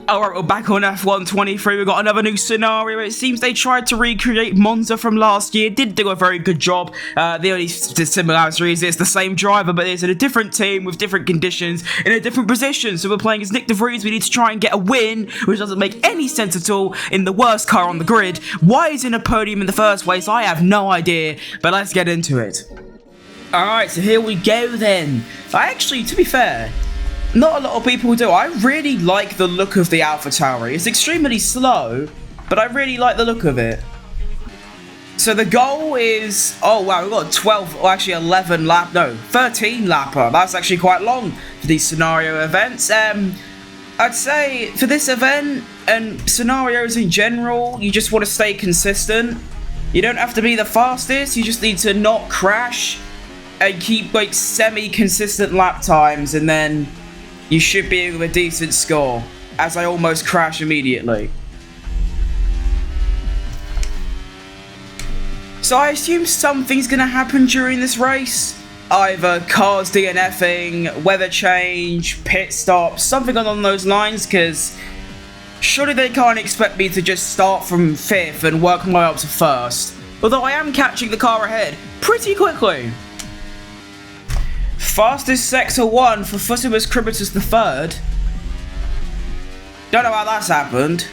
Alright, we're back on F123. We've got another new scenario. It seems they tried to recreate Monza from last year. Did do a very good job. The only similarity is it's the same driver, but it's in a different team with different conditions in a different position. So we're playing as NYCK VRIES. We need to try and get a win, which doesn't make any sense at all in the worst car on the grid. Why is in a podium in the first place? I have no idea, but let's get into it. Alright, so here we go then. To be fair, not a lot of people do. I really like the look of the alphatauri. It's extremely slow, but I really like the look of it. So the goal is... Oh, wow, we've got 12... Or actually 11 lap... No, 13 lapper. That's actually quite long for these scenario events. I'd say for this event and scenarios in general, you just want to stay consistent. You don't have to be the fastest. You just need to not crash and keep, like, semi-consistent lap times, and then you should be with a decent score, as I almost crash immediately. So I assume something's gonna happen during this race. Either cars DNFing, weather change, pit stops, something along those lines, because surely they can't expect me to just start from 5th and work my way up to 1st. Although I am catching the car ahead pretty quickly. Fastest sector 1 for Fusimus Cribitus the 3rd. Don't know how that's happened.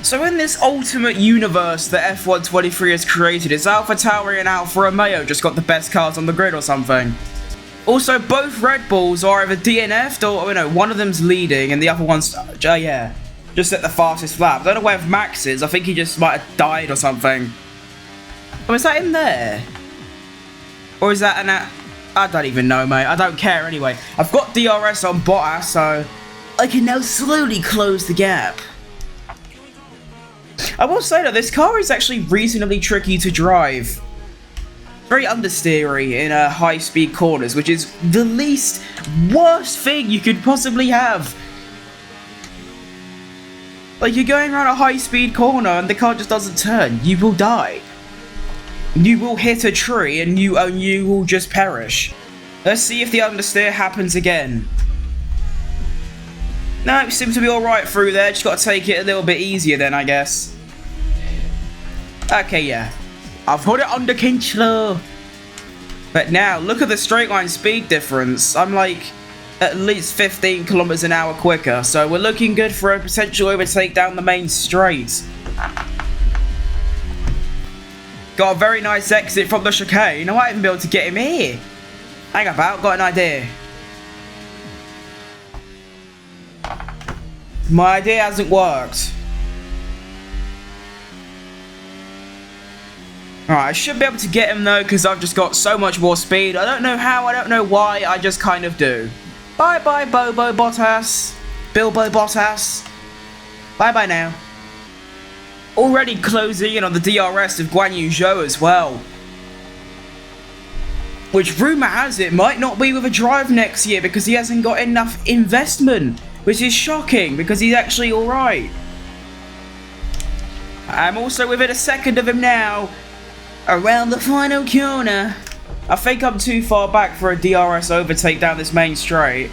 So in this ultimate universe that F123 has created, is alphatauri and Alfa Romeo just got the best cars on the grid or something? Also, both Red Bulls are either DNF'd or, you know, one of them's leading and the other one's, yeah, just at the fastest lap. I don't know where Max is. I think he just might have died or something. Oh, is that in there? Or is that an... I don't even know, mate. I don't care anyway. I've got DRS on Bottas, so I can now slowly close the gap. I will say that this car is actually reasonably tricky to drive. Very understeery in high-speed corners, which is the least worst thing you could possibly have. Like, you're going around a high-speed corner and the car just doesn't turn. You will die. You will hit a tree and you will just perish. Let's see if the understeer happens again. No, it seems to be alright through there. Just got to take it a little bit easier then, I guess. Okay, yeah. I've got it under control. But now, look at the straight line speed difference. I'm like at least 15 kilometers an hour quicker. So we're looking good for a potential overtake down the main straight. Got a very nice exit from the chicane. I might even be able to get him here. Hang about, got an idea. My idea hasn't worked. Alright, I should be able to get him though, because I've just got so much more speed. I don't know how, I don't know why, I just kind of do. Bye bye Bobo Bottas. Bilbo Bottas. Bye bye now. Already closing in on the DRS of Guan Yu Zhou as well. Which, rumour has it, might not be with a drive next year because he hasn't got enough investment. Which is shocking because he's actually alright. I'm also within a second of him now. Around the final corner. I think I'm too far back for a DRS overtake down this main straight.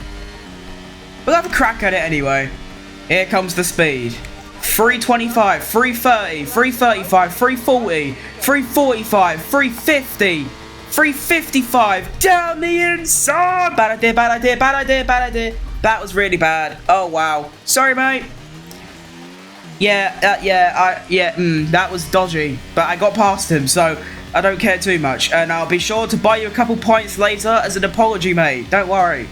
We'll have a crack at it anyway. Here comes the speed. 325, 330, 335, 340, 345, 350, 355, down the inside! Bad idea, bad idea, bad idea, bad idea. That was really bad. Oh, wow. Sorry, mate. That was dodgy. But I got past him, so I don't care too much. And I'll be sure to buy you a couple points later as an apology, mate. Don't worry.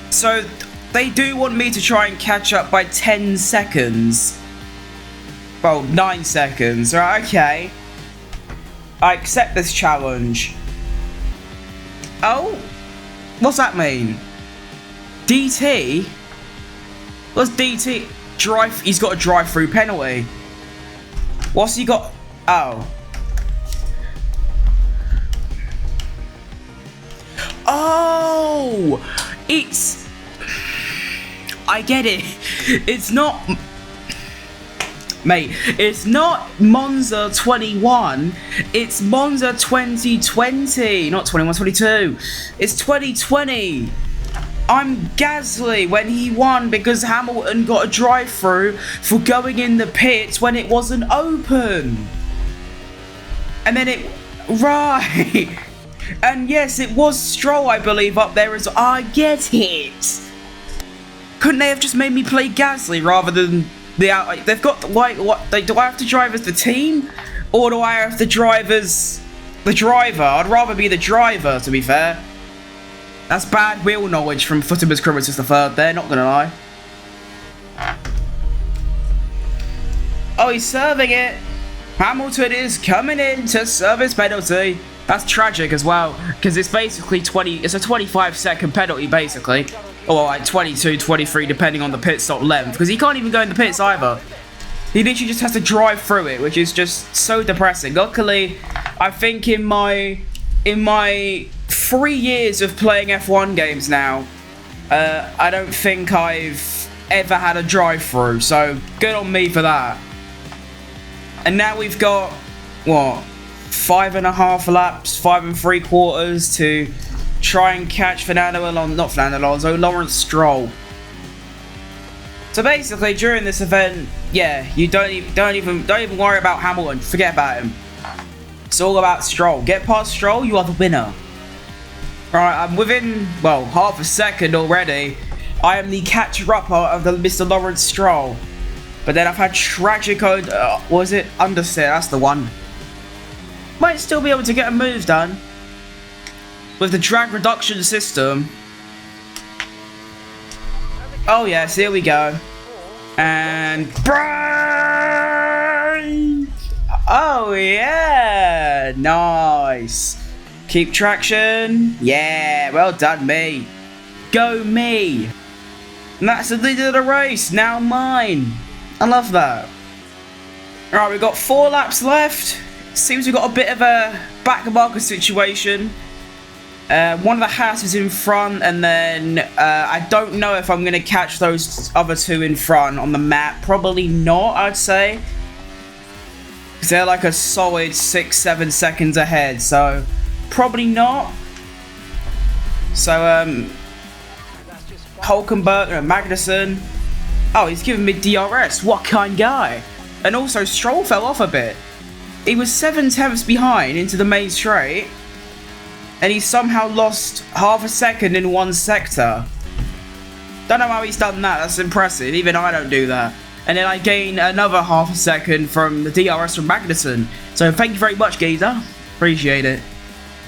So, they do want me to try and catch up by 10 seconds. Well, 9 seconds. Right, okay. I accept this challenge. Oh? What's that mean? DT? What's DT? Drive. He's got a drive-through penalty. What's he got? Oh. Oh! It's... I get it. It's not... Mate, it's not Monza 21. It's Monza 2020. Not 21, 22. It's 2020. I'm Gasly when he won because Hamilton got a drive-through for going in the pits when it wasn't open. And then it... Right. And yes, it was Stroll, I believe, up there as... I get it. Couldn't they have just made me play Gasly rather than... They've got, like, what... Do I have to drive as the team? Or do I have to drive as the driver? I'd rather be the driver, to be fair. That's bad wheel knowledge from Futterman's Criminals the third there, not gonna lie. Oh, he's serving it. Hamilton is coming in to serve his penalty. That's tragic as well, because it's basically it's a 25-second penalty, basically. Or like 22, 23, depending on the pit stop length, because he can't even go in the pits either. He literally just has to drive through it, which is just so depressing. Luckily, I think in my 3 years of playing F1 games now, I don't think I've ever had a drive-through, so good on me for that. And now we've got, what, 5.5 laps, 5 3/4 to try and catch Lawrence Stroll. So basically, during this event, yeah, you don't even worry about Hamilton. Forget about him. It's all about Stroll. Get past Stroll, you are the winner. Alright, I'm within, well, half a second already. I am the catcher-upper of the Mr. Lawrence Stroll. But then I've had tragic, was it? Understeer, that's the one. Might still be able to get a move done. With the drag reduction system. Oh yes, here we go. And... brake! Oh yeah! Nice. Keep traction. Yeah, well done me. Go me. And that's the lead of the race. Now mine. I love that. Alright, we've got 4 laps left. Seems we've got a bit of a back-marker situation. One of the Haas is in front, and then I don't know if I'm going to catch those other 2 in front on the map. Probably not, I'd say. Because they're like a solid 6-7 seconds ahead, so probably not. So, Hulkenberg and Magnussen. Oh, he's giving me DRS. What kind of guy? And also, Stroll fell off a bit. He was 7/10 behind into the main straight. And he somehow lost half a second in one sector. Don't know how he's done that. That's impressive. Even I don't do that. And then I gain another half a second from the DRS from Magnussen. So thank you very much, geezer. Appreciate it.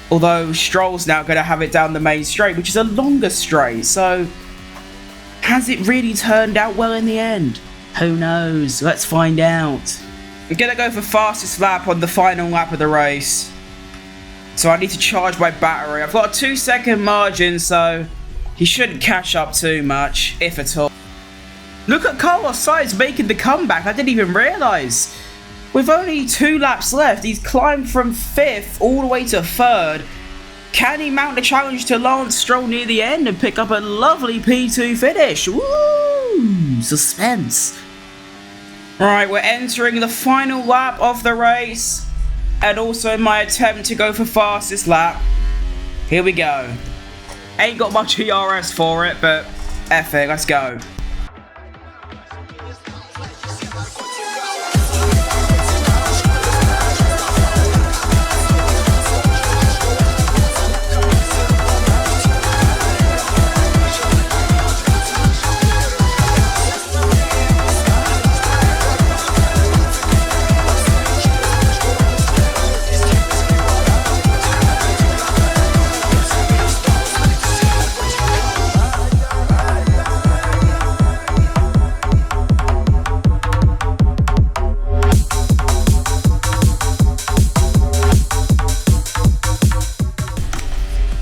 Although Stroll's now going to have it down the main straight, which is a longer straight. So has it really turned out well in the end? Who knows? Let's find out. We're going to go for fastest lap on the final lap of the race. So I need to charge my battery. I've got a 2-second margin, so he shouldn't catch up too much, if at all. Look at Carlos Sainz making the comeback. I didn't even realise. With only 2 laps left, he's climbed from 5th all the way to 3rd. Can he mount the challenge to Lance Stroll near the end and pick up a lovely P2 finish? Woo! Suspense. Alright, we're entering the final lap of the race. And also my attempt to go for fastest lap. Here we go. Ain't got much ERS for it, but F it, let's go.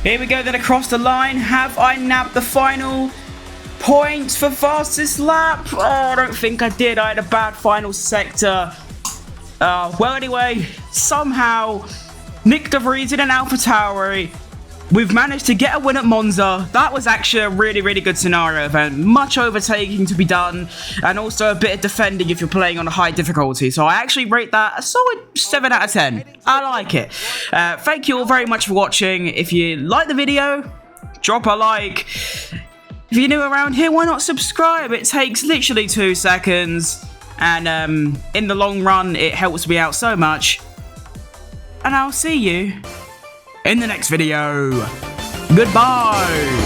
Here we go then across the line. Have I nabbed the final points for fastest lap? Oh, I don't think I did. I had a bad final sector. Well, anyway, somehow Nick de Vries in an alphatauri. We've managed to get a win at Monza. That was actually a really, really good scenario event. Much overtaking to be done, and also a bit of defending if you're playing on a high difficulty. So I actually rate that a solid 7 out of 10. I like it. Thank you all very much for watching. If you like the video, drop a like. If you're new around here, why not subscribe? It takes literally 2 seconds. And in the long run, it helps me out so much. And I'll see you in the next video. Goodbye.